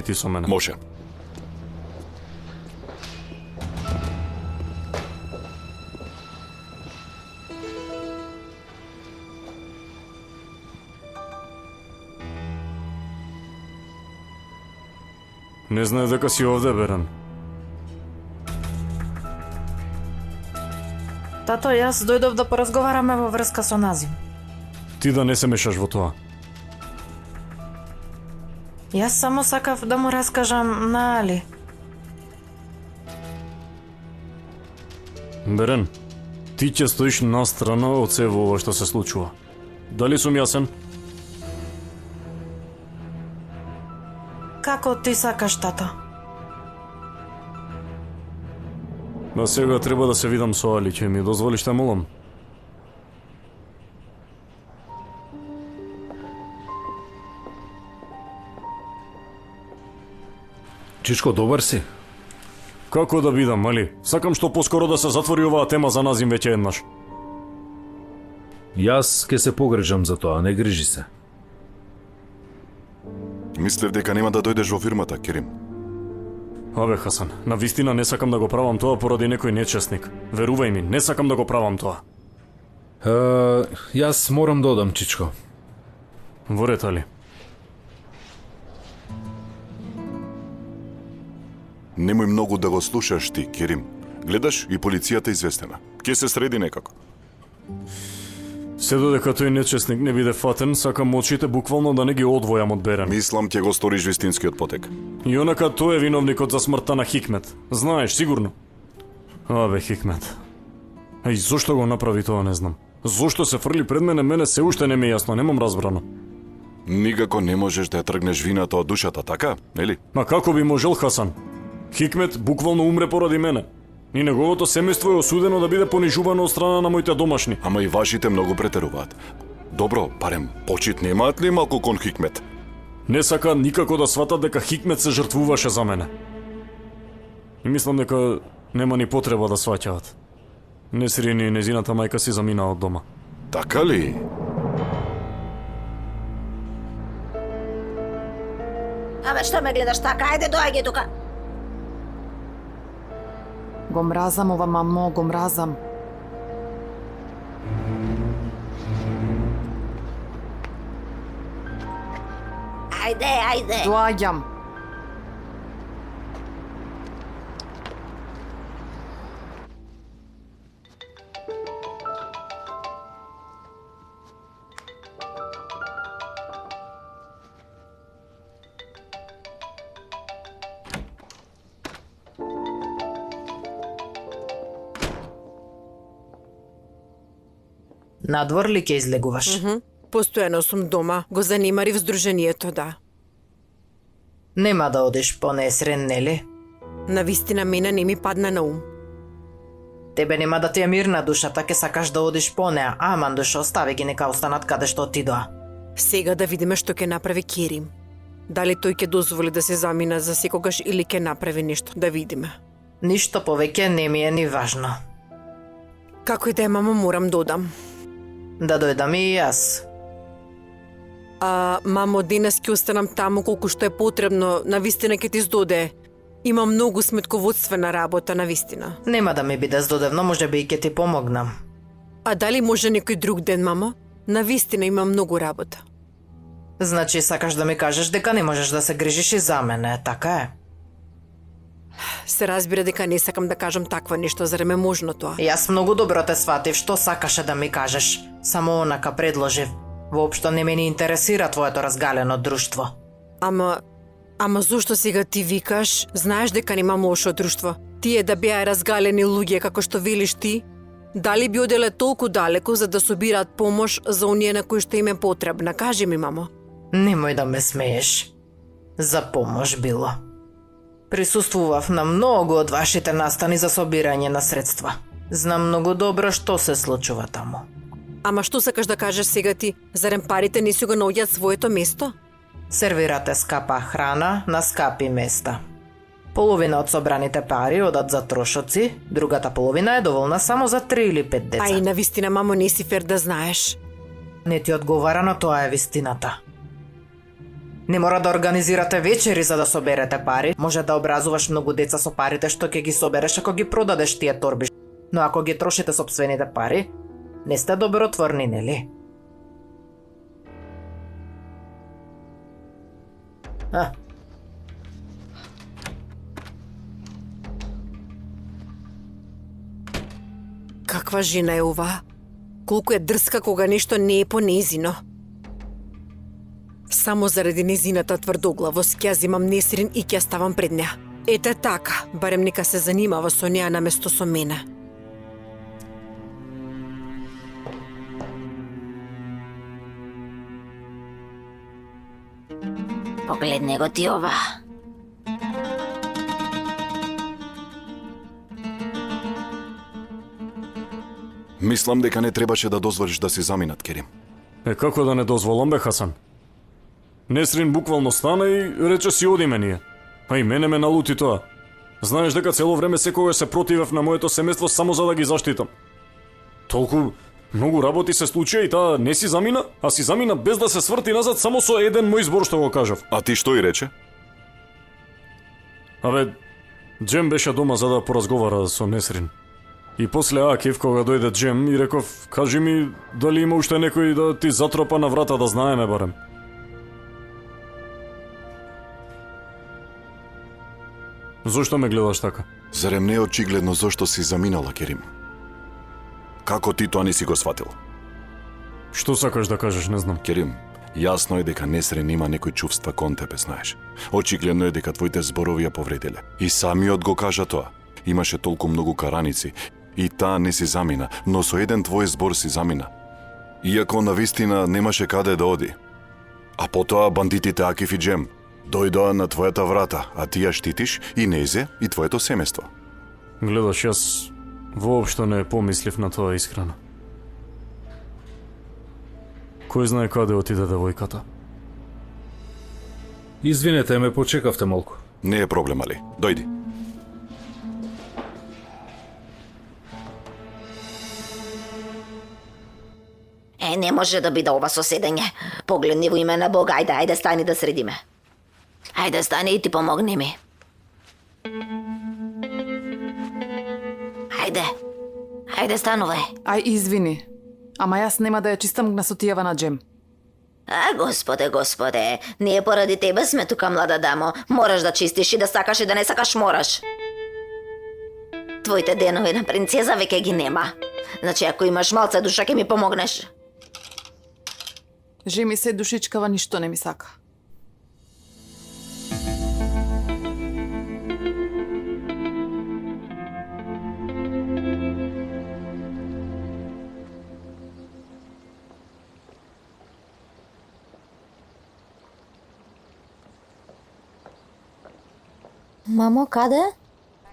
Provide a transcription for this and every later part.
ти со мене? Може. Не знаев дека си овде, Беран. Тато, јас дојдов да поразговараме во врска со Назим. Ти да не се мешаш во тоа. Јас само сакав да му раскажам на Али. Берен, ти ќе стоиш настрана од се во ова што се случува. Дали сум јасен? Како ти сакаш, тато? На сега треба да се видам со Али, ќе ми дозволиш те молам? Чичко, добар си? Како да бидам, Али? Сакам што поскоро да се затвори оваа тема за Назим веќе еднаш. Јас ке се погрижам за тоа, не грижи се. Мислев дека нема да дојдеш во фирмата, Керим. Абе, Хасан, навистина не сакам да го правам тоа поради некој нечестник. Верувај ми, не сакам да го правам тоа. Јас морам да одам, Чичко. Во ред, Али. Немој многу да го слушаш ти, Керим. Гледаш и полицијата известена. Ке се среди некако. Се додека тој нечестник не биде фатен, сакам очите буквално да не ги одвојам од Берен. Мислам ќе го сториш вистинскиот потек. И онака тој е виновникот за смртта на Хикмет. Знаеш, сигурно. Абе, Хикмет. Еј, зошто го направи тоа, не знам. Зошто се фрли пред мене се уште не ми е јасно, немам разбрано. Никако не можеш да ја тргнеш вината од душата, така? Нели? Ма како би можел, Хасан? Хикмет буквално умре поради мене. И неговото семејство е осудено да биде понижувано од страна на моите домашни. Ама и вашите многу претеруваат. Добро, барем почит немаат ли малку кон Хикмет? Не сака никако да сватат дека Хикмет се жртвуваше за мене. И мислам дека нема ни потреба да сваќаат. Несрин и незината мајка си замина од дома. Така ли? Абе, што ме гледаш така? Ајде, доаѓај тука. Го мразам ова, мамо, го мразам. Ајде, ајде. Доаѓам. Надвор ли ќе излегуваш? Постојано сум дома, го занимарив здруженијето, да. Нема да одиш по несрен, нели? Навистина мене не ми падна на ум. Тебе нема да ти е мирна душата, ке сакаш да одиш по неа. Аман, душо, остави ги, нека останат каде што отидоа. Сега да видиме што ќе направи Керим. Дали тој ќе дозволи да се замина за секогаш или ќе направи нешто, да видиме. Ништо повеќе не ми е ни важно. Како и да е, мамо, морам да одам. Да дојдам и јас. Мамо, денес ќе останам таму колку што е потребно, навистина ќе ти здоде. Има многу сметководствена работа, навистина. Нема да ми биде здодевно, може би и ќе ти помогнам. А дали може некој друг ден, мамо? Навистина има многу работа. Значи сакаш да ми кажеш дека не можеш да се грижиш и за мене, така е? Се разбира дека не сакам да кажам таква нешто, зарем е можно тоа? Јас многу добро те сватив што сакаше да ми кажеш. Само онака предложив. Воопшто не ме ни интересира твоето разгалено друштво. Ама зошто сега ти викаш? Знаеш дека нема лошо друштво. Тие да беа разгалени луѓе како што велиш ти, дали би оделе толку далеко за да собираат помош за оние на кои што им е потребна? Кажи ми, мамо. Немој да ме смееш. За помош било. Присуствував на многу од вашите настани за собирање на средства. Знам многу добро што се случува таму. Ама што сакаш да кажеш сега ти? Зарем парите не си го наоѓаат своето место? Сервирате скапа храна на скапи места. Половина од собраните пари одат за трошоци, другата половина е доволна само за 3 или 5 деца. Ај, навистина, мамо, не си фер да знаеш. Не ти одговара, но тоа е вистината. Не мора да организирате вечери за да соберете пари. Може да образуваш многу деца со парите што ќе ги собереш ако ги продадеш тие торби. Но ако ги трошите сопствените пари, не сте добротворни, нели? Каква жена е ова? Колку е дрска кога нешто не е по незино. Само заради незината тврдоглавост ќе ја земам Несрин и ќе ја ставам пред неа. Ете така, барем нека се занимава со неа наместо со мене. Погледни го ти ова. Мислам дека не требаше да дозволиш да си заминат, Керим. Како да не дозволам бе, Хасан? Несрин буквално стана и рече си одиме ние. А и мене ме налути тоа. Знаеш дека цело време секогаш се противев на моето семејство само за да ги заштитам. Толку многу работи се случија и таа не си замина, а си замина без да се сврти назад само со еден мој збор што го кажав. А ти што и рече? Абе, Джем беше дома за да поразговара со Несрин. И после Акив, кога дојде Джем, и реков, кажи ми дали има уште некој да ти затропа на врата да знаеме барем. Зошто ме гледаш така? Зарем не е очигледно зошто си заминала, Керим? Како ти тоа не си го сватил? Што сакаш да кажеш, не знам. Керим, јасно е дека Несрин има некои чувства кон тебе, знаеш. Очигледно е дека твоите зборови ја повределе. И самиот го кажа тоа. Имаше толку многу караници и таа не си замина, но со еден твој збор си замина. Иако навистина немаше каде да оди. А потоа бандитите Акиф и Джем дојдоа на твојата врата, а ти ја штитиш и незе и твоето семејство. Гледаш, јас воопшто не помислив на тоа искрено. Кој знае каде отиде девојката? Извинете, ме почекавте малку. Не е проблем, Али. Дојди. Не може да биде ова соседење. Погледни во име на Бога, ајде стани да средиме. Ајде стани и ти помогни ми. Ајде станувај. Ај, извини. Ама јас нема да ја чистам гнасотијава на Джем. Господе, ние поради тебе сме тука, млада дамо. Мораш да чистиш и да сакаш и да не сакаш мораш. Твоите денови на принцеза веќе ги нема. Значи, ако имаш малце душа, ќе ми помогнеш. Жеми се душичкава, ништо не ми сака. Мамо, каде?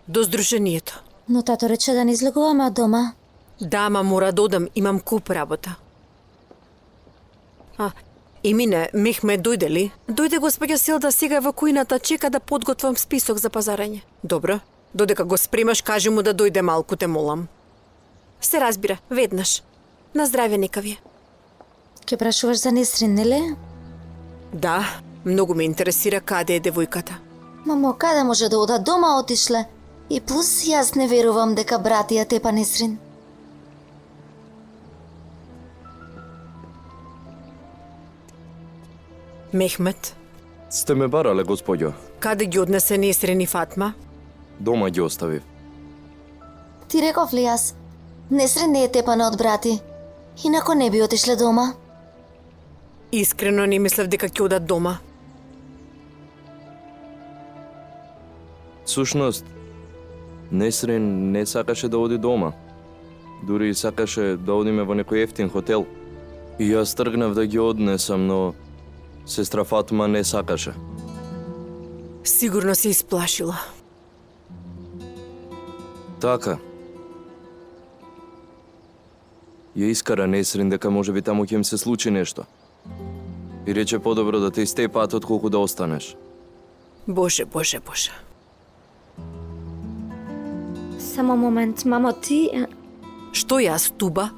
До здруженијето. Но тато рече да не излегуваме од дома. Да, ама мора да одам, имам куп работа. Емине, Мехмед дојде ли? Дојде госпоѓа Селда сега во кујната, чека да подготвам список за пазарење. Добро, додека го спремаш, кажи му да дојде малку, те молам. Се разбира, веднаш. На здравје нека ви. Ке прашуваш за Несрин, нели? Да, многу ме интересира каде е девојката. Мамо, каде може да ода, дома отишле? И плюс јас не верувам дека брат ја тепа Несрин. Мехмет, Сте ме барале, господјо. каде ги однесе Несрин и Фатма? Дома ги оставив. Ти реков ли јас? Несрин не е тепана од брати. Инако не би отишле дома. Искрено не мислев дека ќе одат дома. Сушност, Несрин не сакаше да оди дома. Дури сакаше да одиме во некој ефтин хотел. И јас тргнав да ги однесам, но сестра Фатма не сакаше. Сигурно се исплашила. Така. Ја искара Несрин дека можеби таму ќе им се случи нешто. И рече подобро да те истепаат отколку да останеш. Боже. Само момент, мамо, ти... Што јас, Туба?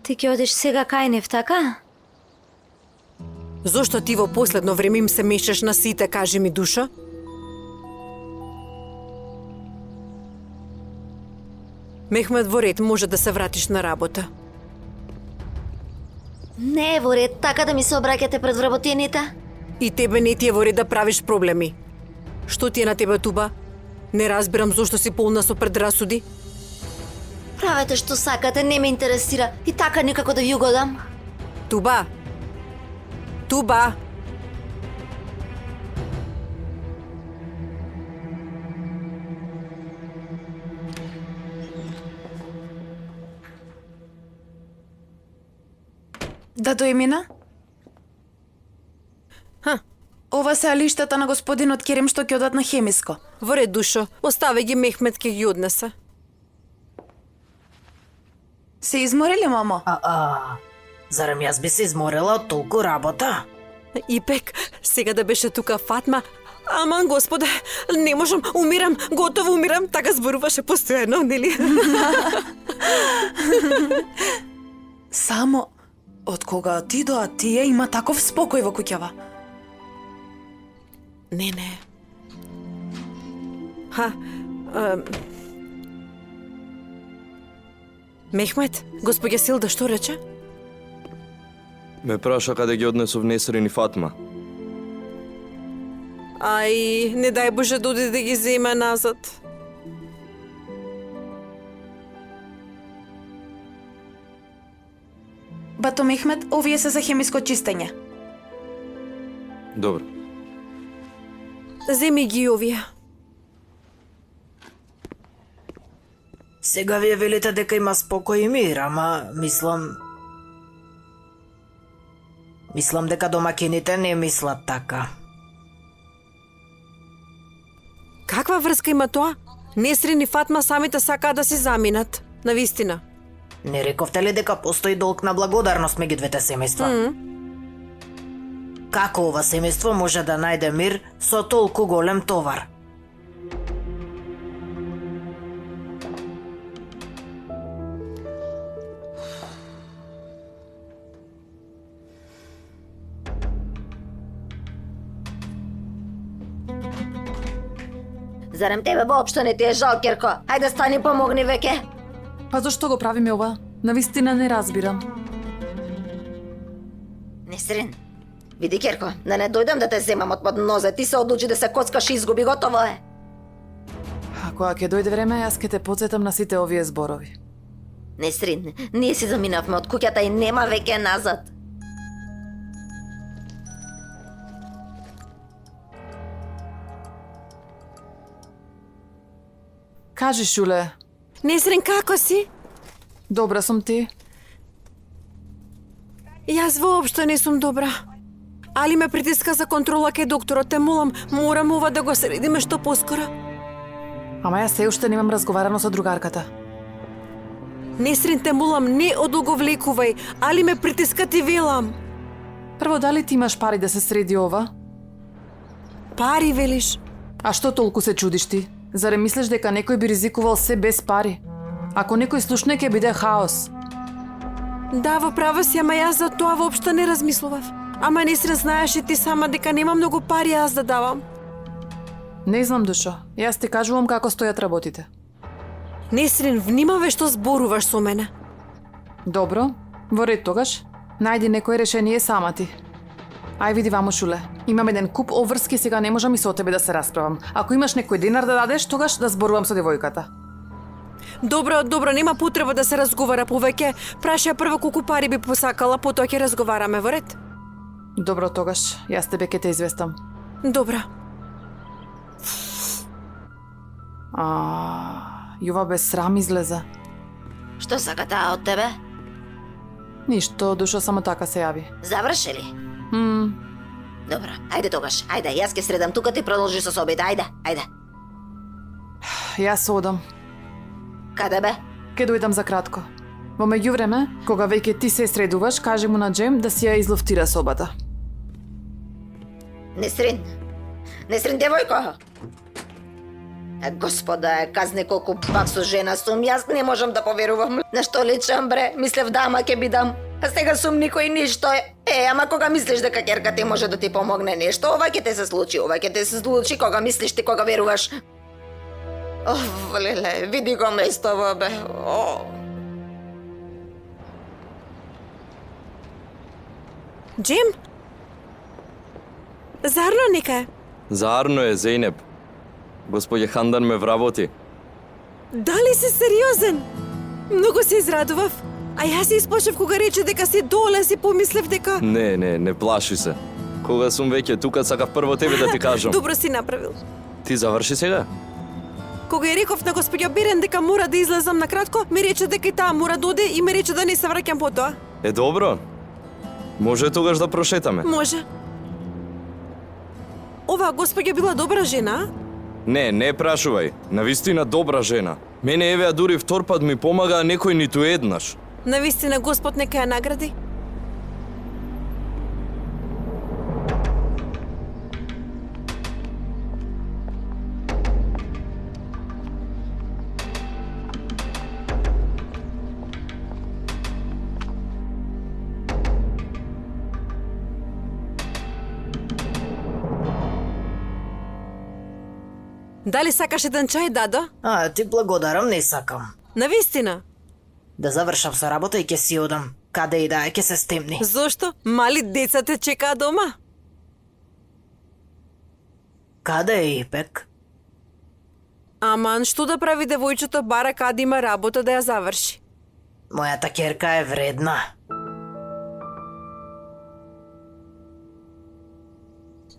Ти ќе одиш сега кај нив, така? Зошто ти во последно време им се мешаш на сите, кажи ми, душа? Мехмед, во ред, може да се вратиш на работа. Не е во ред така да ми се обраќате пред вработените. И тебе не ти е во ред да правиш проблеми. Што ти е на тебе, Туба? Не разбирам зошто си полна со предрасуди. Правете што сакате, не ме интересира. И така никако да ви угодам. Туба! Туба! Да доимина? Ха. Ова се алиштата на господинот Керим што ќе одат на хемиско. Во ред, душо. Остави ги, Мехмед ќе ги однесе. Се изморили, мамо? Зарем јас би се изморела од толку работа? Ипек, сега да беше тука Фатма. Аман, господе, не можам, умирам, готово умирам, така зборуваше постојано, нели? Само, од кога отидоа тие има таков спокој во куќава. Не. Ха, Мехмед, господја Силда што рече? Ме праша каде ги однесов Несрин и Фатма. Ај, не дај Боже да оди да ги земе назад. Бато Мехмед, овие се за хемиско чистење. Добро. Земи ги овие. Сега вие велите дека има спокој и мир, ама Мислам дека домакините не мислат така. Каква врска има тоа? Несрин и Фатма самите сакаат да си заминат. Навистина. Не рековте ли дека постои долг на благодарност меѓу двете семејства? Како ова семејство може да најде мир со толку голем товар? Зарем тебе воопшто не ти е жал, Керко? Ајде стани, помогни веќе. Па зашто го правиме ова? Навистина не разбирам. Несрин, види, Керко, да не дојдам да те земам од под нозе, ти се одлучи да се коцкаш и изгуби, готово е. А кога ќе дојде време, јас ќе те потсетам на сите овие зборови. Несрин, ние си заминавме од куќата и нема веќе назад. Кажи, Шуле, Несрин, како си? добра сум ти? Јас воопшто не сум добра. Али ме притиска за контрола кај докторот, те молам, морам ова да го средиме што поскоро. Ама јас се уште немам разговарано со другарката. Несрин, те молам, не одолговлекувај, али ме притиска, ти велам. Прво, дали ти имаш пари да се среди ова? Пари, велиш? А што толку се чудиш ти? Зарем мислиш дека некој би ризикувал се без пари? Ако некој слушне ќе биде хаос. Да, во право си, ама јас за тоа воопшто не размислував. Ама Несрин, знаеш и ти сама дека нема многу пари јас да давам. Не знам, душо. Јас ти кажувам како стојат работите. Несрин, внимавај што зборуваш со мене. Добро, во ред тогаш. Најди некој решение сама ти. Ај види ваму, Шуле. Имам еден куп обврски, сега не можам и со тебе да се расправам. Ако имаш некој денар да дадеш, тогаш да зборувам со девојката. Добро, нема потреба да се разговара повеќе. Праша прво колку пари би посакала, потоа ќе разговараме, во ред? Добро, тогаш. Јас тебе ќе те известам. Добра. Јова без срам излезе. Што сака таа од тебе? Ништо, душо само така се јави. Заврши ли? Добро, ајде тогаш, ајде, јас ќе средам тука, ти продолжи со собите, ајде. Јас одам. Каде бе? Ке дојдам за кратко. Во меѓувреме, кога веќе ти се средуваш, кажи му на Джем да си ја излофтира собата. Несрин, девојко! Господа, казни колку пак со жена сум, јас не можам да поверувам. На што личам, бре? Мислев да, ама ќе бидам. Сега сум никој ништо. Ама кога мислиш дека ќерка ти може да ти помогне нешто, ова ќе те се случи, кога мислиш ти, кога веруваш. Леле, види го местово, бе. Джим? Зарно нека е? Заарно е, Зейнеп. Господја Хандан ме вработи. Дали си сериозен? Многу се израдував. А јас се исплашев кога рече дека си доле, си помислев дека... Не плаши се. Кога сум веќе тука, сакав прво тебе да ти кажам. Добро си направил. Ти заврши сега? Кога ја реков на господја Берен дека мора да излезам на кратко, ми рече дека и таа мора да оде и ми рече да не се враќам потоа. Добро. Може тогаш да прошетаме? Може. Оваа господја била добра жена? Не прашувај. Навистина добра жена. Мене евеа дури втор пат ми помага, а некој ниту еднаш. Навистина Господ нека ја награди. Дали сакаш еден чај, Дадо? Ти благодарам, не сакам. Навистина? Да завршам со работа и ќе си одам. Каде и да е, ќе се стемни. Зошто? Мали деца те чекаа дома? Каде е Ипек? Аман, што да прави девојчето, бара каде има работа да ја заврши? Мојата ќерка е вредна.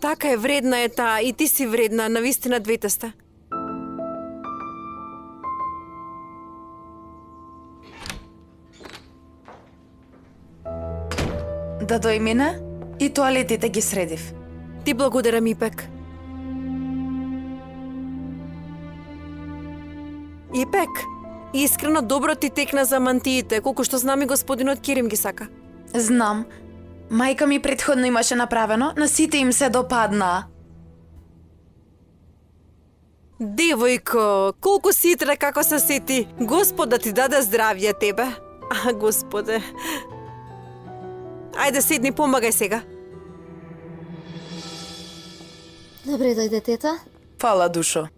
Така е, вредна е таа, и ти си вредна, навистина двете сте. Да дојмине и тоалетите ги средив. Ти благодарам, Ипек. Ипек, искрено добро ти текна за мантиите, колку што знам и господинот Кирим ги сака. Знам. Мајка ми претходно имаше направено, на сите им се допадна. Девојко, колку ситра како се сети. Господ да ти даде здравје тебе. Господе. Ајде седни, помагај сега. Добре дојде, тета. Фала, душо.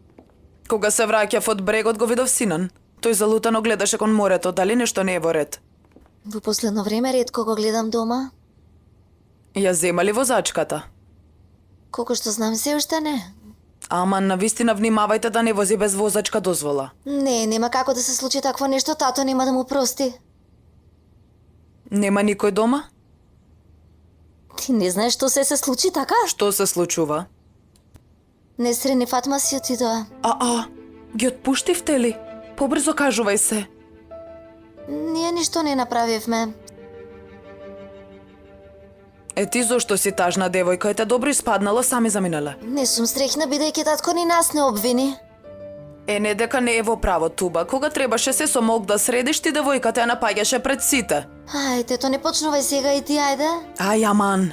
Кога се враќав од брегот го видов синан. Тој залутано гледаше кон морето, дали нешто не е во ред. Во последно време ретко го гледам дома. Ја зема ли возачката? Колку што знам, се уште не. Ама навистина внимавајте да не вози без возачка дозвола. Не, нема како да се случи такво нешто, тато нема да му прости. Нема никој дома? Ти не знаеш што се случи, така? Што се случува? Несрен и Фатма си отидоа. Ги отпуштивте ли? Побрзо кажувај се. Ние ништо не направивме. Ти зошто си тажна девојка? Ете добро испаднала, сами заминале. Не сум среќна бидејќи татко ни нас не обвини. Не дека не е во право, Туба. Кога требаше се со молк да средиш, ти девојката ја напаѓаше пред сите. Тето, не почнувај сега и ти, ајде. Аман.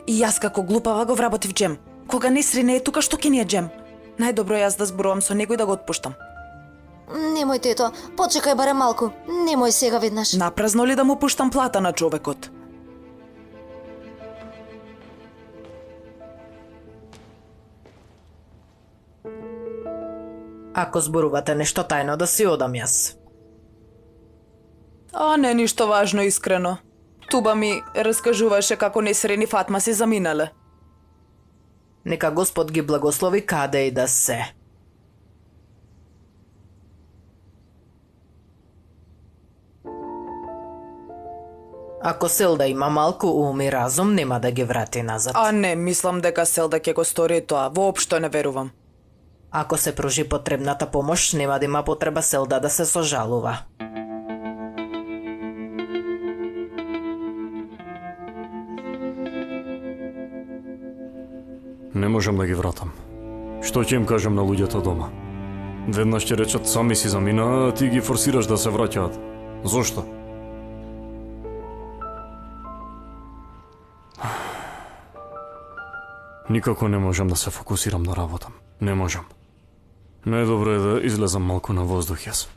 И јас како глупава го вработив Джем. Кога Несри не е тука, што ќе ни е Джем? Најдобро јас да зборувам со некој да го отпуштам. Немој, тето, почекај барем малку. Немој сега веднаш. Напразно ли да му пуштам плата на човекот? Ако зборувате нешто тајно, да си одам јас. Не ништо важно, искрено. Туба ми раскажуваше како Несрен и Фатма се заминале. Нека Господ ги благослови каде и да се. Ако Селда има малку ум и разум, нема да ги врати назад. Не, мислам дека Селда ќе го стори тоа. Воопшто не верувам. Ако се пружи потребната помош, нема да има потреба Селда да се сожалува. Не можам да ги вратам. Што ќе им кажам на луѓето дома? Веднаш ќе речат сами си замина, а ти ги форсираш да се враќаат. Зошто? Никако не можам да се фокусирам на работам. Не можам. Најдобро е да излезам малку на воздух јас.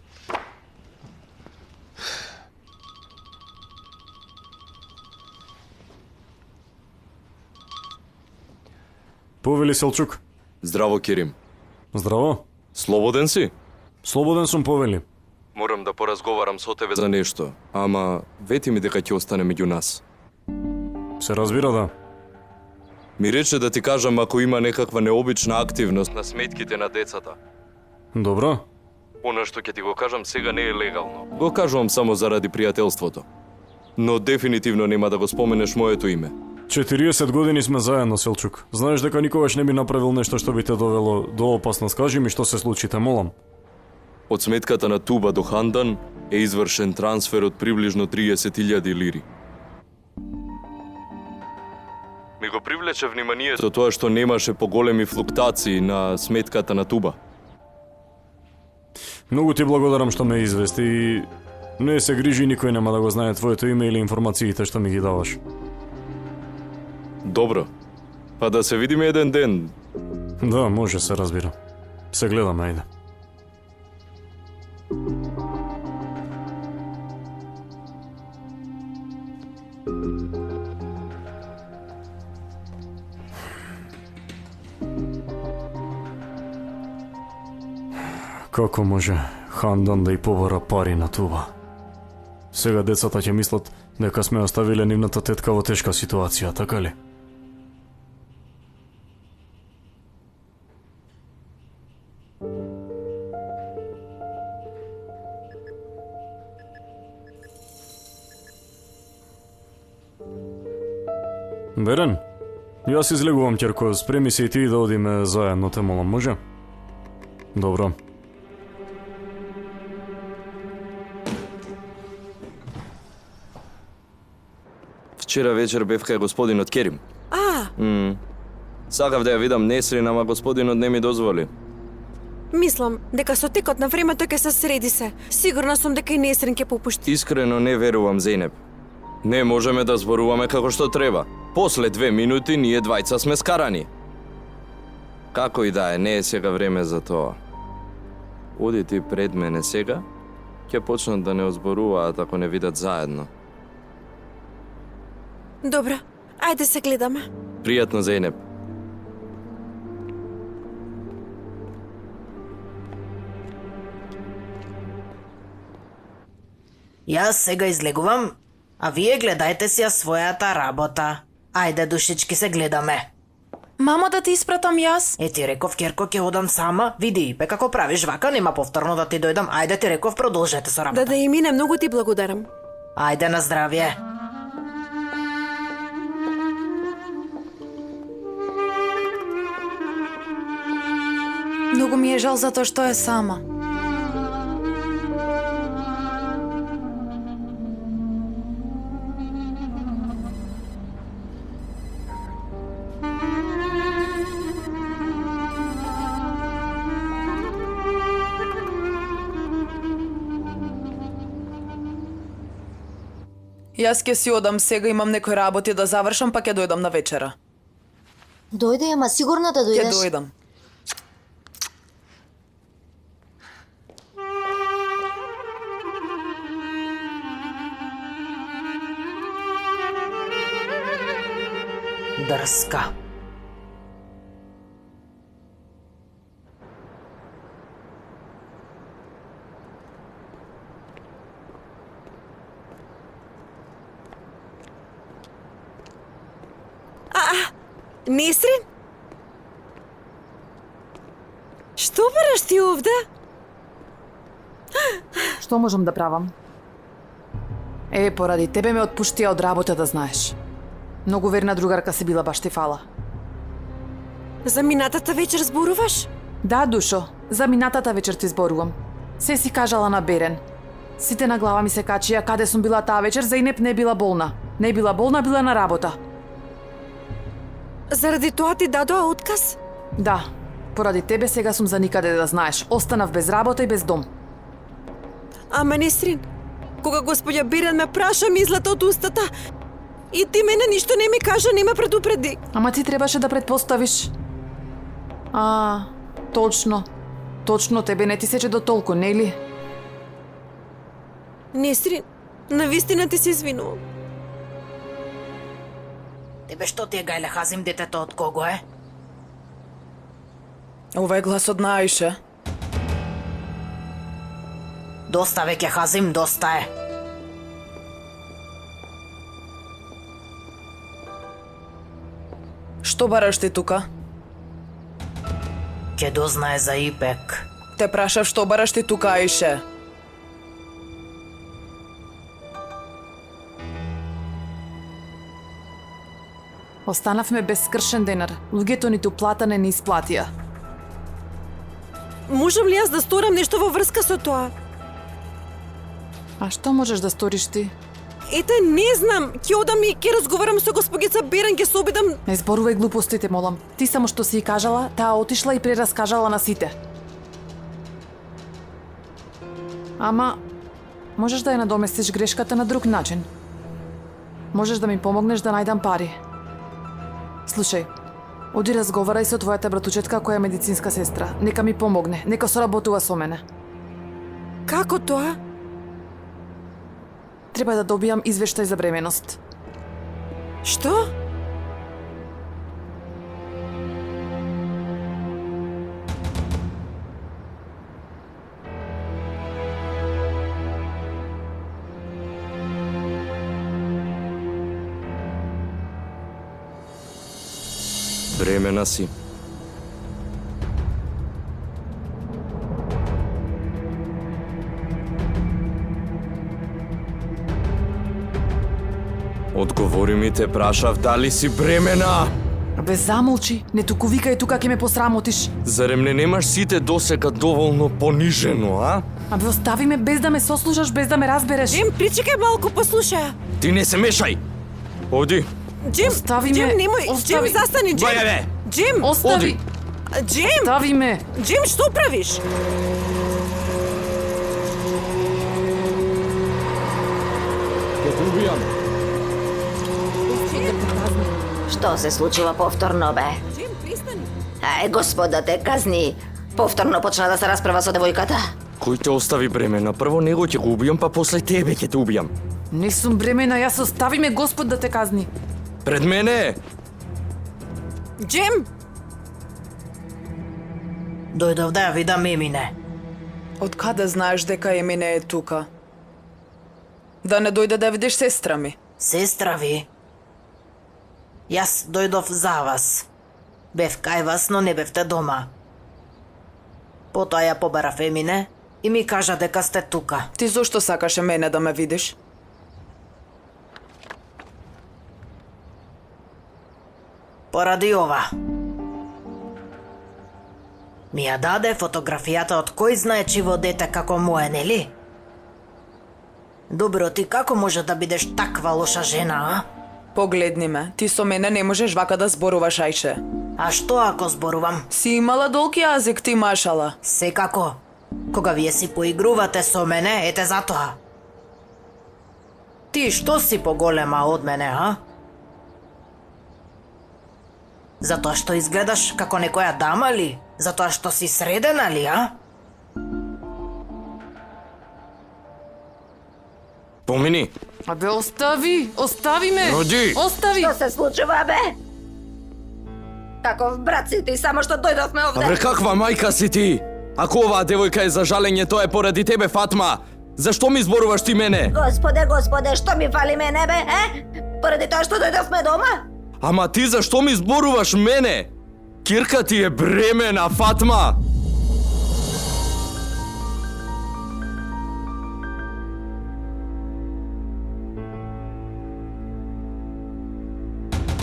Повели Селчук. Здраво, Керим. Здраво. Слободен си? Слободен сум, повели. Морам да поразговарам со тебе за нешто, ама вети ми дека ќе остане меѓу нас. Се разбира, да. Ми рече да ти кажам ако има некаква необична активност на сметките на децата. Добро. Она што ќе ти го кажам сега не е легално. Го кажувам само заради пријателството. Но дефинитивно нема да го споменеш моето име. 40 години сме заедно, Селчук. Знаеш дека никогаш не би направил нешто што би те довело до опасност. Кажи ми што се случи, те молам. Од сметката на Туба до Хандан е извршен трансфер од приближно 30.000 лири. Ми го привлече вниманието тоа што немаше поголеми флуктуации на сметката на Туба. Многу ти благодарам што ме извести и не се грижи, никој нема да го знае твоето име или информациите што ми ги даваш. Добро. Па да се видиме еден ден. Да, може, се разбира. Се гледаме, ајде. Како може Хандан да и побара пари на Туба? Сега децата ќе мислат дека сме оставиле нивната тетка во тешка ситуација, така ли? Берен, јас излегувам, ќерко, спреми се и ти да одиме заедно, те молам, може? Добро. Вчера вечер бев кај господинот Керим. Сакав да ја видам Несрин, ама господинот не ми дозволи. Мислам дека со текот на времето ќе се среди се. Сигурна сум дека и Несрин ќе попушти. Искрено не верувам, Зейнеп. Не можеме да зборуваме како што треба. После 2 минути ние двајца сме скарани. Како и да е, не е сега време за тоа. Оди ти пред мене сега, ќе почнат да не озборуваат ако не видат заедно. Добро, ајде се гледаме. Пријатно, Зейнеп. Јас сега излегувам, а вие гледајте си ја својата работа. Ајде, душички, се гледаме. Мамо, да ти испратам јас? Е, ти реков, Керко, ќе одам сама. Види, пе како правиш вака, нема повторно да ти дојдам. Ајде, ти реков, продолжете со работа. Да и мине, многу ти благодарам. Ајде, на здравје. Многу ми е жал за тоа што е сама. Јас ќе си одам сега, имам некои работи да завршам, па ќе дојдам на вечера. Дојде, ама сигурно да Ќе дојдеш. дојдам. Дрска. Несрин? Што бараш ти овде? Што можам да правам? Поради тебе ме отпуштија од работа, да знаеш. Многу верна другарка си била, баш ти фала. За минатата вечер зборуваш? Да, душо, за минатата вечер ти зборувам. Се си кажала на Берен. Сите на глава ми се качија каде сум била таа вечер, Зейнеп не била болна. Не била болна, била на работа. Заради тоа ти дадоа отказ? Да, поради тебе сега сум за никаде, да знаеш. Останав без работа и без дом. Ама Несрин, кога господја Берен ме праша, ми излета од устата. И ти мене ништо не ми кажа, не ме предупреди. Ама ти требаше да предпоставиш. Точно. Точно, тебе не ти сече до толку, нели? Несрин, навистина ти се извинувам. Тебе што ти е, Гајле Хазим, детето од кого е? Ова е гласот на Аиша. Доста веќе Хазим, доста е. Што бараш ти тука? Ќе дознае за Ипек. Те прашав што бараш ти тука, Аише. Останавме без скршен денар. Луѓето ниту плата не ни исплатија. Можам ли јас да сторам нешто во врска со тоа? А што можеш да сториш ти? Ете, не знам. Ќе одам и ќе разговарам со госпогица Берен, ќе се обидам. Не зборувај глупостите, молам. Ти само што си кажала, таа отишла и прераскажала на сите. Ама, можеш да ја надоместиш грешката на друг начин. Можеш да ми помогнеш да најдам пари. Слушај, оди разговарај со твојата братучетка која е медицинска сестра. Нека ми помогне, нека соработува со мене. Како тоа? Треба да добијам извештај за бременост. Што? Бремена си. Одговори ми, те прашав дали си бремена. Бе, замолчи, не туку викај тука ќе ме посрамотиш. Зарем не немаш сите досега доволно понижено, а? Абе, остави ме без да ме сослушаш, без да ме разбереш. Джим, причекај малку, послушај. Ти не се мешај. Оди. Джим, Остави ме. Джим, немој. Остави. Джим, застани, Джим. Баје, бе. Джим, Остави. Джим, Остави ме. Джим, што правиш? Ќе те убијам. Што се случува повторно, бе? Джим, пристани. Ај, господа те казни. Повторно почна да се расправа со девојката. Кој те остави бремена? Прво него ќе го убијам, па после тебе ќе те убијам. Не сум бремена, јас остави ме Господ да те казни. Пред мене? Джим, Дојдов да ја видам Емине. Од каде знаеш дека Емине е тука? Да не дојде да видиш сестра ми. Сестра ви? Јас дојдов за вас. Бев кај вас, но не бевте дома. Потоа ја побарав Емине и ми кажа дека сте тука. Ти зошто сакаше мене да ме видиш? Поради ова. Ми ја даде фотографијата од кој знае чиво дете како моје, нели? Добро, ти како може да бидеш таква лоша жена, а? Погледни ме, ти со мене не можеш вака да зборуваш, Ајше. А што ако зборувам? Си имала долг јазик, ти машала. Секако. Кога вие си поигрувате со мене, ете затоа. Ти што си поголема од мене, а? Затоа што изгледаш како некоја дама ли? Затоа што си средена ли, а? Помини. Абе, остави, остави ме. Роди. Остави. Што се случува, бе? Каков брат си ти, само што дојдовме овде? Абре, каква мајка си ти? Ако оваа девојка е за жалење, тоа е поради тебе, Фатма. Зашто ми зборуваш ти мене? Господе, господе, што ми фали мене, бе, е? Поради тоа што дојдовме дома? Ама ти зашто ми зборуваш мене? Кирка ти е бремена, Фатма.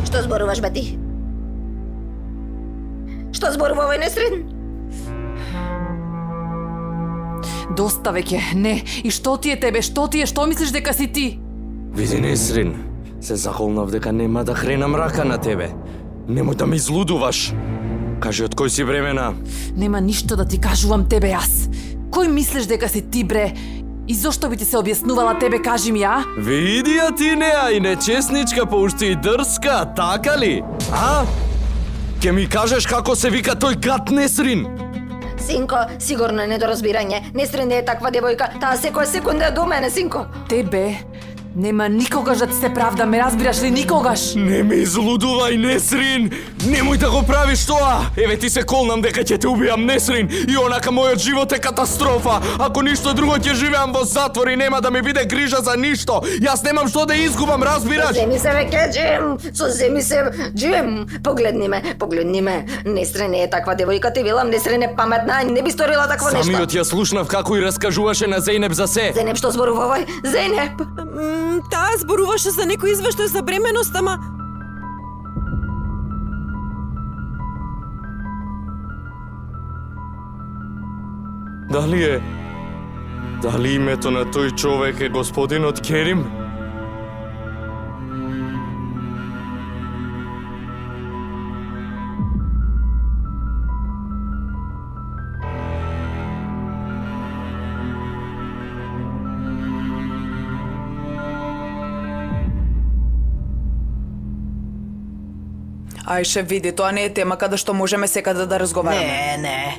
Што зборуваш, бе, ти? Што зборува овој Несрин? Доста веќе, не. И што ти е тебе? Што ти е? Што мислиш дека си ти? Види, Несрин, се захолнав дека нема да хренам рака на тебе. Немој да ме излудуваш. Кажи од кој си бремена? Нема ништо да ти кажувам тебе јас. Кој мислиш дека си ти, бре? И зошто би ти се објаснувала тебе, кажи ми, а? Види ја ти неа и нечесничка, па уште и дрска, така ли? А? Ке ми кажеш како се вика тој гад Несрин? Синко, сигурно е недоразбирање. Несрин не е таква девојка, таа секоја секунда е до мене, синко. Тебе Нема никогаш да ти се правда, ме разбираш ли, никогаш? Не ме излудувај, Несрин! Немој да го правиш тоа! Еве ти се колнам дека ќе те убијам, Несрин! И онака мојот живот е катастрофа! Ако ништо друго ќе живеам во затвор и нема да ми биде грижа за ништо! Јас немам што да изгубам, разбираш? Земи се веќе, Джим! Соземи се, Джим! Погледни ме! Несрин не е таква девојка, ти велам, Несрин е паметна, не би сторила такво нешто. Самиот ја слушнав како и раскажуваше на Зейнеп за се. Зейнеп, што зборува овој? Зейнеп! Таа зборуваше за некој извештај за бременост, ама... Дали името на тој човек е господинот Керим? Ајше, види, тоа не е тема каде што можеме секаде да разговараме. Не.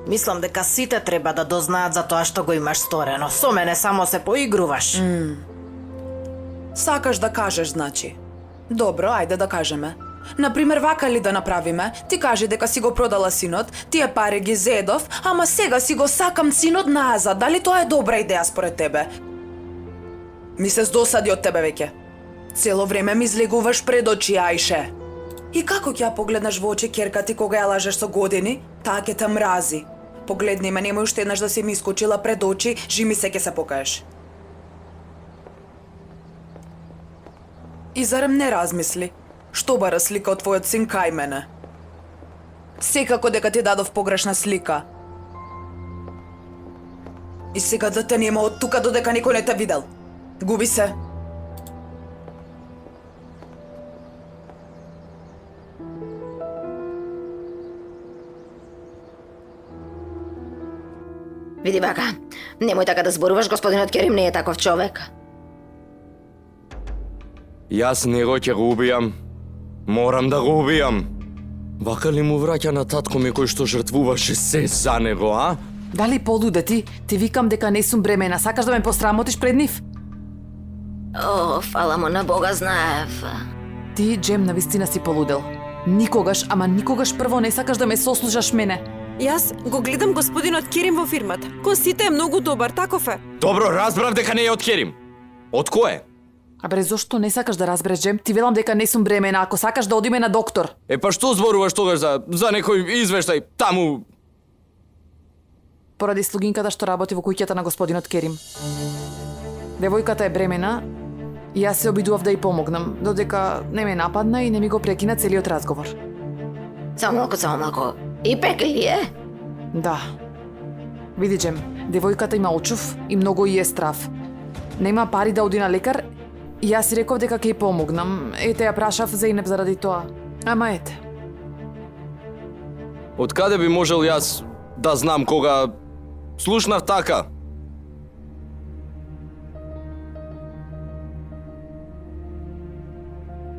Мислам дека сите треба да дознаат за тоа што го имаш сторено. Со мене само се поигруваш. Сакаш да кажеш, значи. Добро, ајде да кажеме. Например, вака ли да направиме? Ти кажи дека си го продала синот, тие пари ги зедов, ама сега си го сакам синот назад. Дали тоа е добра идеја според тебе? Ми се здосади од тебе веќе. Цело време ми излегуваш пред очи, Ајше. И како ќе ја погледнеш во очи ќерка ти кога ја лажеш со години? Таа ќе те мрази. Погледни ме, немој уште еднаш да си ми искочила пред очи, жими се ќе се покажеш. И зарем не размисли? Што бара слика од твојот син кај мене? Секако дека ти дадов погрешна слика. И сега да те нема од тука додека никој не те видел. Губи се. Види вака, немој така да зборуваш, господинот Керим не е таков човек. Јас него ќе го убијам. Морам да го убијам. Вака ли му враќа на татко ми кој што жртвуваше се за него, а? Дали полуде ти? Ти викам дека не сум бремена, сакаш да ме посрамотиш пред нив? О, фала му на Бога, знаев. Ти, Джем, навистина си полудел. Никогаш, ама никогаш прво не сакаш да ме сослушаш мене. Јас го гледам господинот Керим во фирмата. Кон сите е многу добар, таков е. Добро, разбрав дека не е од Керим. Од кој? Абре, зошто не сакаш да разбереш, Джем? Ти велам дека не сум бремена, ако сакаш да одиме на доктор. Е, па што зборуваш тогаш за некој извештај таму? Поради слугинката што работи во куќата на господинот Керим. Девојката е бремена и јас се обидував да ја помогнам, додека не ме нападна и не ми го прекина целиот разговор. Само малку. И пек ли е? Да. Види, Джем, девојката има очув и многу и е страв. Нема пари да оди на лекар и јас си реков дека ќе ја помогнам. Ете, ја прашав Зейнеп заради тоа. Ама ете. Од каде би можел јас да знам кога слушнав така?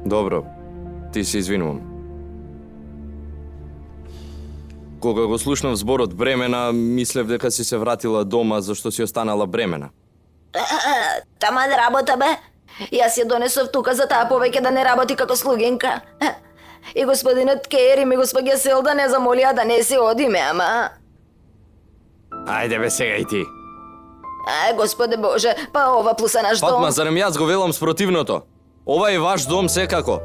Добро, ти се извинувам. Кога го слушнав зборот бремена, мислев дека си се вратила дома зашто си останала бремена. Таман работа, бе. Јас ја донесов тука за таа повеќе да не работи како слугинка. И господинот Керим и господја Селда не замолија да не се одиме, ама... Ајде бе сега и ти. Ај, Господе Боже, па ова плюса наш дом. Фатма, зарем јас го велам спротивното? Ова е ваш дом секако.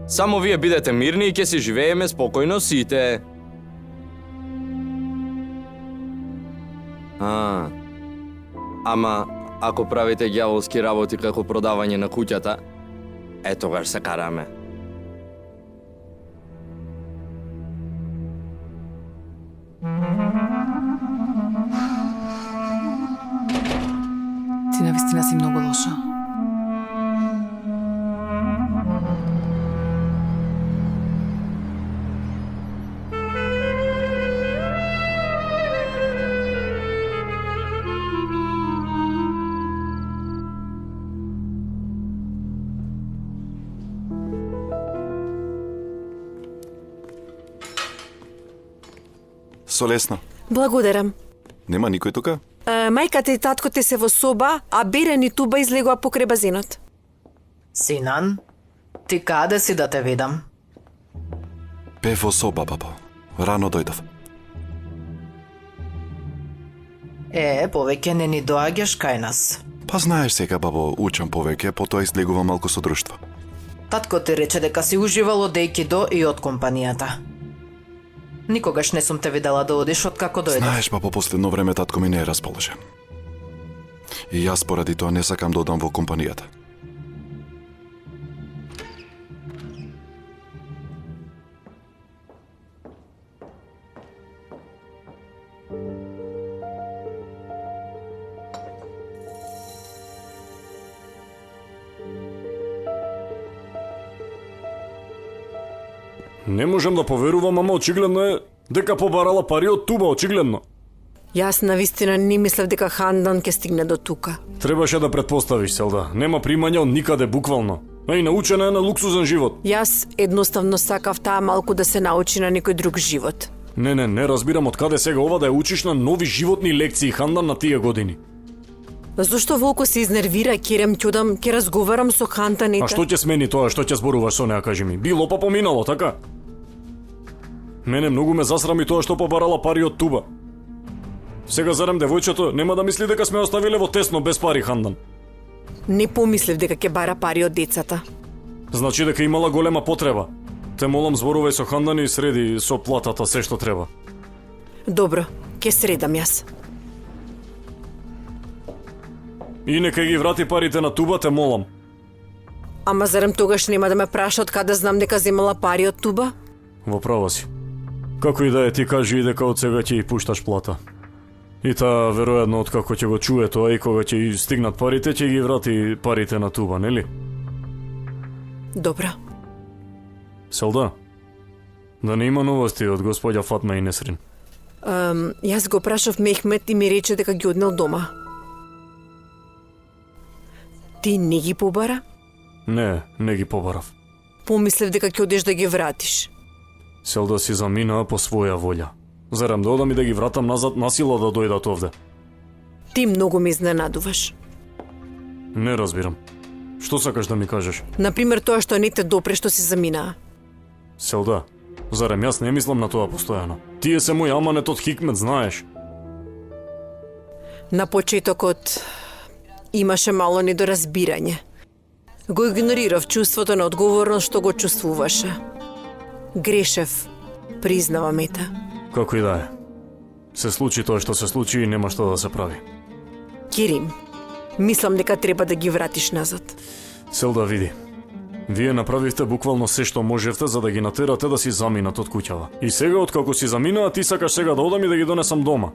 Само вие бидете мирни и ќе си живееме спокојно сите. Ама, ако правите ѓаволски работи како продавање на куќата, тогаш се караме. Ти навистина си многу лоша. Солесно. Благодарам. Нема никој тука? Мајката и таткото се во соба, а Берен и Туба излегува покрај базенот. Синан, ти каде си да те видам? Бев во соба, бабо. Рано дојдов. Повеќе не ни доаѓаш кај нас. Па знаеш сега, бабо, учам повеќе, потоа излегувам малку со друштво. Татко ти рече дека си уживал одејќи до и од компанијата. Никогаш не сум те видела да одиш од како дојдеш. Знаеш, бабо, последно време татко ми не е расположен. И јас поради тоа не сакам да одам во компанијата. Не можам да поверувам, ама очигледно е дека побарала пари од туба, очигледно. Јас навистина не мислев дека Хандан ќе стигне до тука. Требаше да предпоставиш, Селда. Нема примања од никаде буквално. А и научена е на луксузен живот. Јас едноставно сакав таа малку да се научи на некој друг живот. Не разбирам од каде сега ова да ја учиш на нови животни лекции, Хандан, на тие години. Зошто Волко се изнервира, керем ќудам, ќе разговарам со Хантаните. А што ќе смени тоа, што ќе зборуваш со неа, кажи ми? Било па поминало, така? Мене многу ме засрами тоа што побарала пари од туба. Сега зарем девојчето нема да мисли дека сме оставиле во тесно без пари, Хандан. Не помислев дека ќе бара пари од децата. Значи дека имала голема потреба. Те молам, зборувај со Хандан и среди со платата се што треба. Добро, ќе средам јас. И нека ги врати парите на туба, те молам. Ама зарем тогаш нема да ме праша од каде знам дека земала пари од туба? Во права си. Како и да е, ти кажи и дека од сега ќе ја пушташ плата. И таа веројатно од како ќе го чуе тоа и кога ќе стигнат парите, ќе ги врати парите на туба, нели? Добро. Селда, да не има новости од господја Фатма и Несрин. Јас го прашав Мехмет и ми рече дека ги однел дома. Ти не ги побара? Не ги побарав. Помислев дека ќе одеш да ги вратиш. Селда си заминаа по своја волја. Зарем да одам и да ги вратам назад насила да дојдат овде? Ти многу ме изненадуваш. Не разбирам. Што сакаш да ми кажеш? Например, тоа што не те допре што си заминаа. Селда, зарем јас не мислам на тоа постојано. Тие се мој аманет од Хикмет, знаеш. На почетокот имаше мало недоразбирање. Го игнорирав чувството на одговорност што го чувствуваше. Грешев, признавам ета. Како и да е. Се случи тоа што се случи и нема што да се прави. Керим, мислам дека треба да ги вратиш назад. Селда, види. Вие направивте буквално се што можевте за да ги натерате да си заминат од куќава. И сега, откако си заминаа, ти сакаш сега да одам и да ги донесам дома.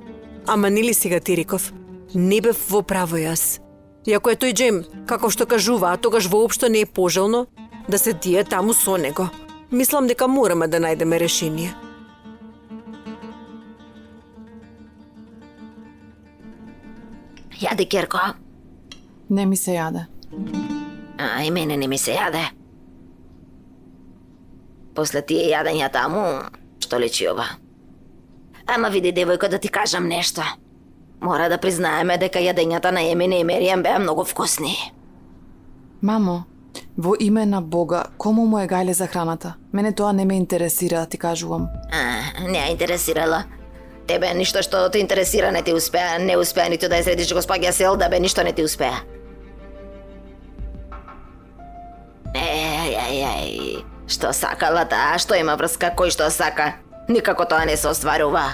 Ама нели сега ти реков? Не бев во право јас. И ако е тој Джем, како што кажува, тогаш воопшто не е пожелно да се тие таму со него. Мислам дека мораме да најдеме решение. Јаде, Керко. Не ми се јаде. А, и мене не ми се јаде. После тие јадења таму, што личи ова? Ама види, девојко, да ти кажам нешто. Мора да признаеме дека јадењата на Емине и Меријан беа многу вкусни. Мамо, во име на Бога, кому му е гајле за храната? Мене тоа не ме интересира, ти кажувам. Не ја интересирала. Тебе ништо што те интересира не ти успеа, не успеа ниту да ја средиш госпоѓа Селда, бе ништо не ти успеа. Што сакала таа, што има врска, кој што сака? Никако тоа не се остварува.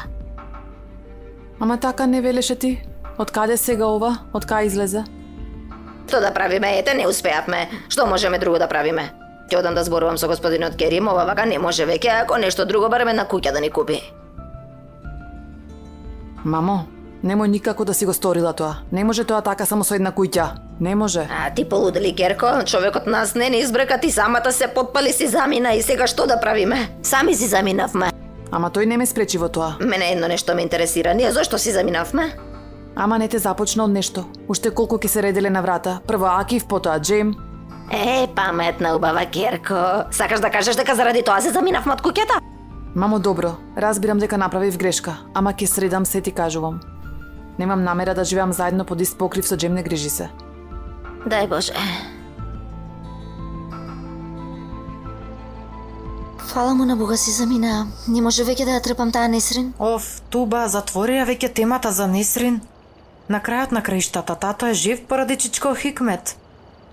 Ама така не велеше ти? Од каде сега ова? Од кај излезе? Што да правиме? Ете, не успеавме. Што можеме друго да правиме? Ќе одам да зборувам со господинот Керим, ова вака не може веќе, ако нешто друго бареме на куќа да ни купи. Мамо, немој никако да си го сторила тоа. Не може тоа така само со една куќа. Не може. А ти полудели, Керко? Човекот нас не избрека, ти самата се потпали, си замина и сега што да правиме? Сами си заминавме. Ама тој не ме спречи во тоа. Мене едно нешто ме интересира. Ние зошто си заминавме? Ама не те започна од нешто. Уште колку ќе се ределе на врата. Прво Акив, потоа Джем. Паметна, убава, Керко. Сакаш да кажеш дека заради тоа се заминавме од куќата? Мамо, добро. Разбирам дека направив грешка, ама ќе средам се, ти кажувам. Немам намера да живеам заедно под ист покрив со Джем, не грижи се. Дај Боже. Фала му на Бога си замина. Не може веќе да ја трпам таа Несрин. Оф, Туба, затвори ја веќе темата за Несрин. На крајот на краиштата, тато е жив поради чичко Хикмет.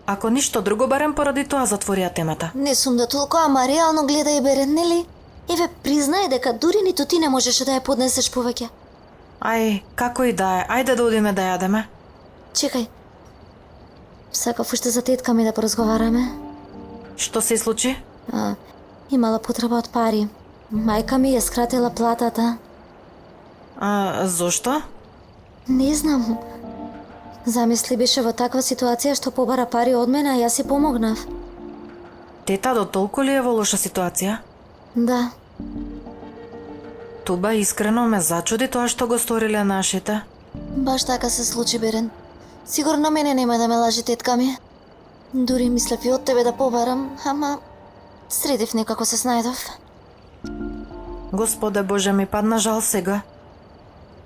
Ако ништо друго, барем поради тоа затвори ја темата. Не сум да толку, ама реално гледа и Берен, нели? Еве, признај дека дури ниту ти не можеше да ја поднесеш повеќе. Ај, како и да е, ајде да одиме да јадеме. Чекај. Сакав уште за тетка ми да поразговараме. Што се случи? Имала потреба од пари. Мајка ми ја скратила платата. Зошто? Не знам. Замисли беше во таква ситуација што побара пари од мене, а јас си помогнав. Тета до толку ли е во лоша ситуација? Да. Туба, искрено ме зачуди тоа што го сториле нашите. Баш така се случи, Берен. Сигурно мене нема да ме лажи тетка ми. Дури мислев и од тебе да побарам, ама средив некако се снајдов. Господе Боже, ми падна жал сега.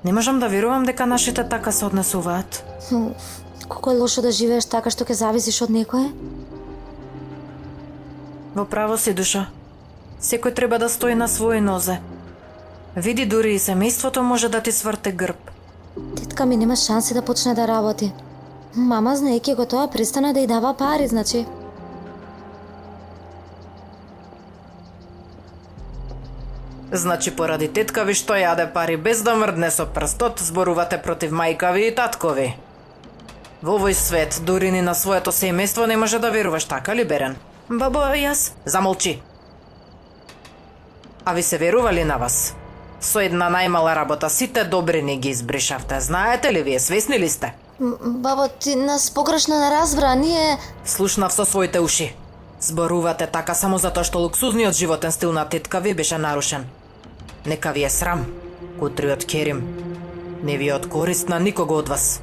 Не можам да верувам дека нашите така се однесуваат. Колку е лошо да живееш така што ќе зависиш од некој? Во право си, душа. Секој треба да стои на своји нозе. Види, дури и семејството може да ти сврте грб. Тетка ми нема шанси да почне да работи. Мама, знаејќи го тоа, престана да ја дава пари, значи. Значи, поради тетка ви што јаде пари без да мрдне со прстот, зборувате против мајка ви и татко ви. Во овој свет, дури ни на своето семејство не може да веруваш, така ли, Берен? Бабо, јас? Замолчи. А ви се верували на вас? Со една најмала работа сите добри ни ги избришавте. Знаете ли вие, свесни ли сте? Бабо, ти нас погрешно не разбра, ние... Слушнав со своите уши. Зборувате така само затоа што луксузниот животен стил на тетка ви беше нарушен. Нека ви е срам, кутриот Керим. Не ви е од корист на никого од вас.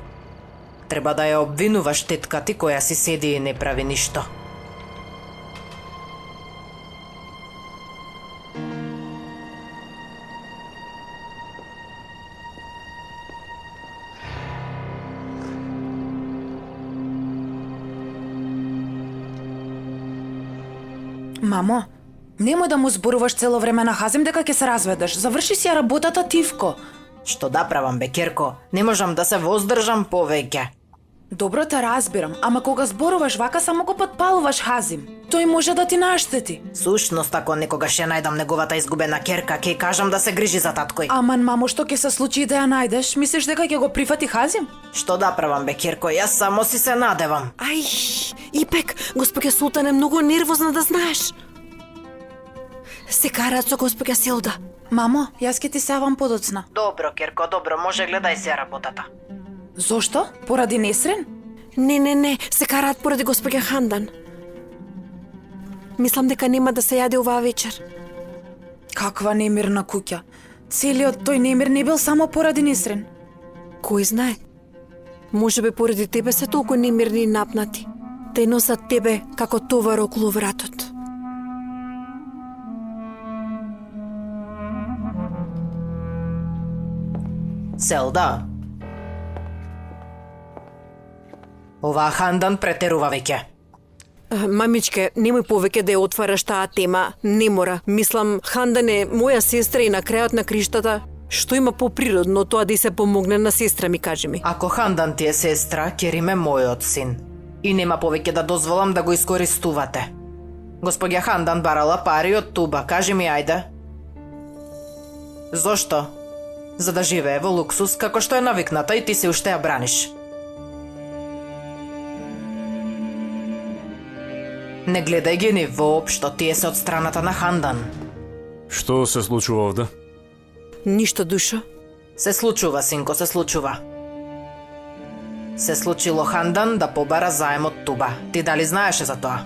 Треба да ја обвинуваш тетка ти која си седи и не прави ништо. Мамо, немој да му зборуваш цело време на Хазим дека ќе се разведеш. Заврши си ја работата, Тивко. Што да правам, бе, Керко? Не можам да се воздржам повеќе. Добро те разбирам, ама кога зборуваш вака само го подпалуваш Хазим. Тој може да ти наштети. Сушност, ако некогаш ја најдам неговата изгубена керка, ќе кажам да се грижи за таткој. Аман, мамо, што ќе се случи да ја најдеш? Мислиш дека ќе го прифати Хазим? Што да правам, бе, Керко? Јас само си се надевам. Ај, Ипек, госпоѓа Султан е многу нервозна, да знаеш. Се караат со госпоѓа Селда. Мамо, јас ќе ти се јавам подоцна. Добро, Керко, добро, може гледај се работата. Зошто? Поради Несрин? Не, се караат поради госпоѓа Хандан. Мислам дека нема да се јаде оваа вечер. Каква немирна куќа. Целиот тој немир не бил само поради Несрин. Кој знае? Можеби поради тебе се толку немирни и напнати. Те носат тебе како товар околу вратот. Селда. Оваа Хандан претерува веќе. Мамичке, немој повеќе да ја отвараш таа тема. Не мора. Мислам, Хандан е моја сестра и на крајот на криштата, што има поприродно тоа да се помогне на сестра ми, кажи ми. Ако Хандан ти е сестра, Керим е мојот син. И нема повеќе да дозволам да го искористувате. Господја Хандан барала пари од Туба, кажи ми, ајде. Зошто? За да живее во луксус, како што е навикната и ти се уште ја браниш. Не гледај ги ни воопшто, тие се од страната на Хандан. Што се случува овде? Ништо, душо. Се случува, синко, се случува. Се случило Хандан да побара заем од Туба. Ти дали знаеше за тоа?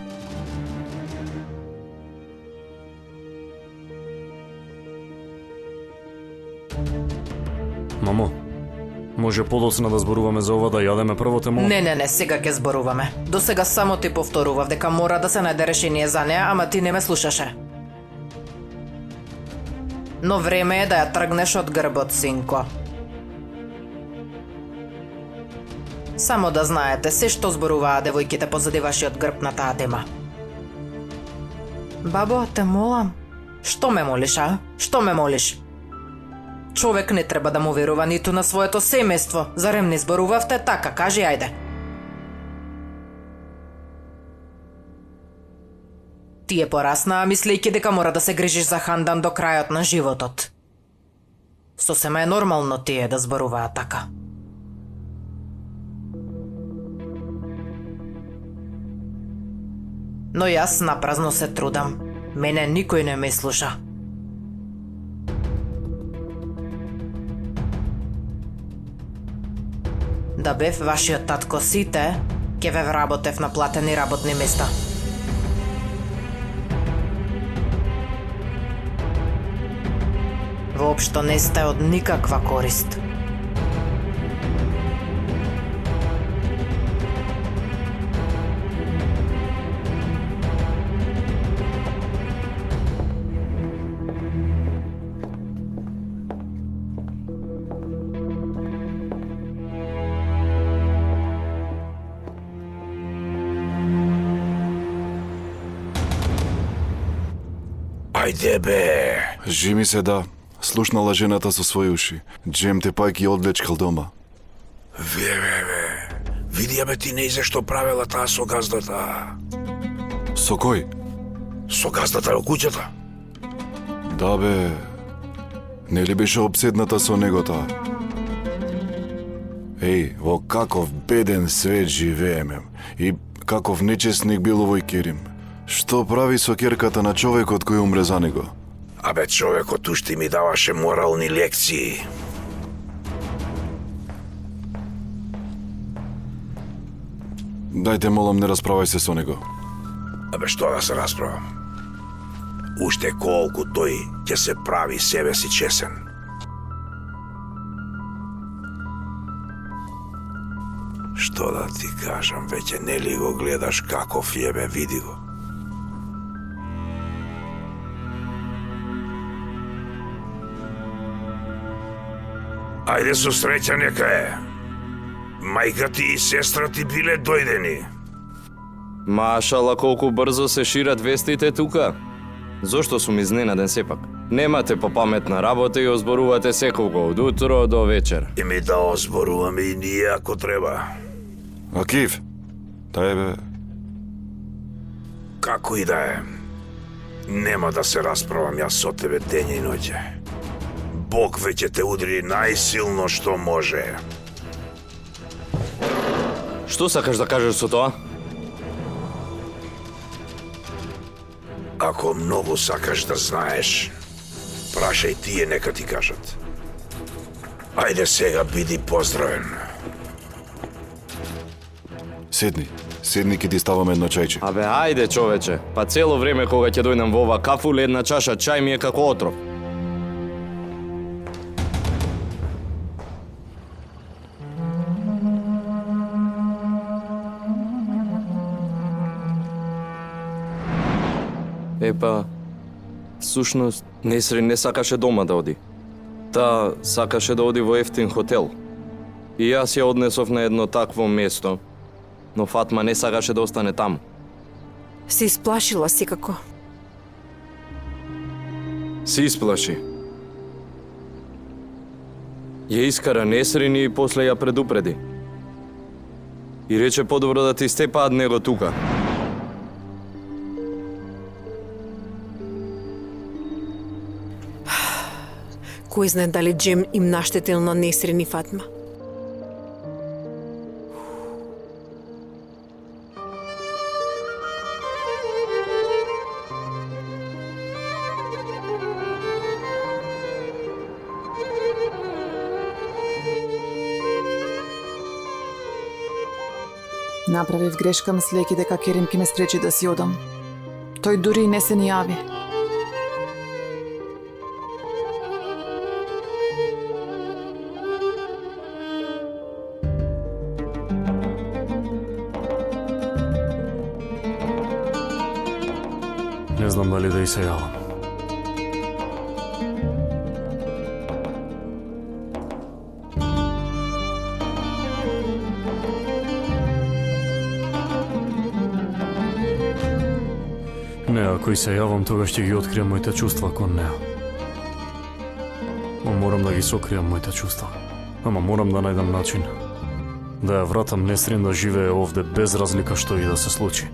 Мамо, може подоцна да зборуваме за ова, да јадеме прво те молам? Не, сега ќе зборуваме. До сега само ти повторував дека мора да се најде решение за неа, ама ти не ме слушаше. Но време е да ја тргнеш од грбот, синко. Само да знаете, се што зборуваа девојките позади вашиот грб на таа тема. Бабо, те молам, Што ме молиш, а? Што ме молиш? Човек не треба да му верува ниту на своето семејство. Зарем не зборувавте така? Кажи, ајде. Тие пораснаа мислејќи дека мора да се грижиш за Хандан до крајот на животот. Сосема е нормално тие да зборуваат така. Но јас напразно се трудам. Мене никој не ме слуша. Да бев вашиот татко сите, ќе ве вработев на платени работни места. Воопшто не сте од никаква корист. Ајде бе! Жими се да, слушнала жената со своји уши. Джем те пак ги одвлечкал дома. Ве. Видија бе ти не зашто правела таа со газдата. Со кој? Со газдата во куќата. Да бе, нели беше обседната со него таа? Еј, во каков беден свет живееме и каков нечестник бил овој Керим. Што прави со ќерката на човекот кој умре за него? Абе, човекот уште ми даваше морални лекции. Дајте, молам, не расправај се со него. Абе, што да се расправам? Уште колку тој ќе се прави себе си чесен. Што да ти кажам, веќе нели го гледаш каков е, бе, види го. Ајде со среќа нека е. Мајка ти и сестра ти биле дојдени. Машала, колку брзо се шират вестите тука. Зошто сум изненаден сепак? Немате попаметна работа и озборувате секого од утро до вечер. И ми да озборуваме и ние ако треба. Акив, тај бе. Како и да е. Нема да се расправам јас со тебе дење и ноќе. Бог веќе те удри најсилно што може. Што сакаш да кажеш со тоа? Ако многу сакаш да знаеш, прашај тие нека ти кажат. Ајде сега биди поздравен. Седни ке ти ставам едно чајче. Абе, ајде човече, па цело време кога ќе дојдам во ова кафуле една чаша чај ми е како отров. Епа, сушност, Несрин не сакаше дома да оди. Та сакаше да оди во ефтин хотел. И јас ја однесов на едно такво место, но Фатма не сакаше да остане таму. Се исплашила секако. Се исплаши. Ја искара Несрин и после ја предупреди. И рече подобро да ти степаат него тука. Кој знае дали Джем им наштетил на Несрин и Фатма? Направив грешка мислејќи дека Керим ќе ме спречи да си одам. Тој дури и не се ни јави. Не знам дали да и се јавам. Не, ако и се јавам, тогаш ќе ги откријам моите чувства кон неа. Морам да ги сокријам моите чувства. Ама морам да најдам начин да ја вратам Несрин да живее овде без разлика што и да се случи.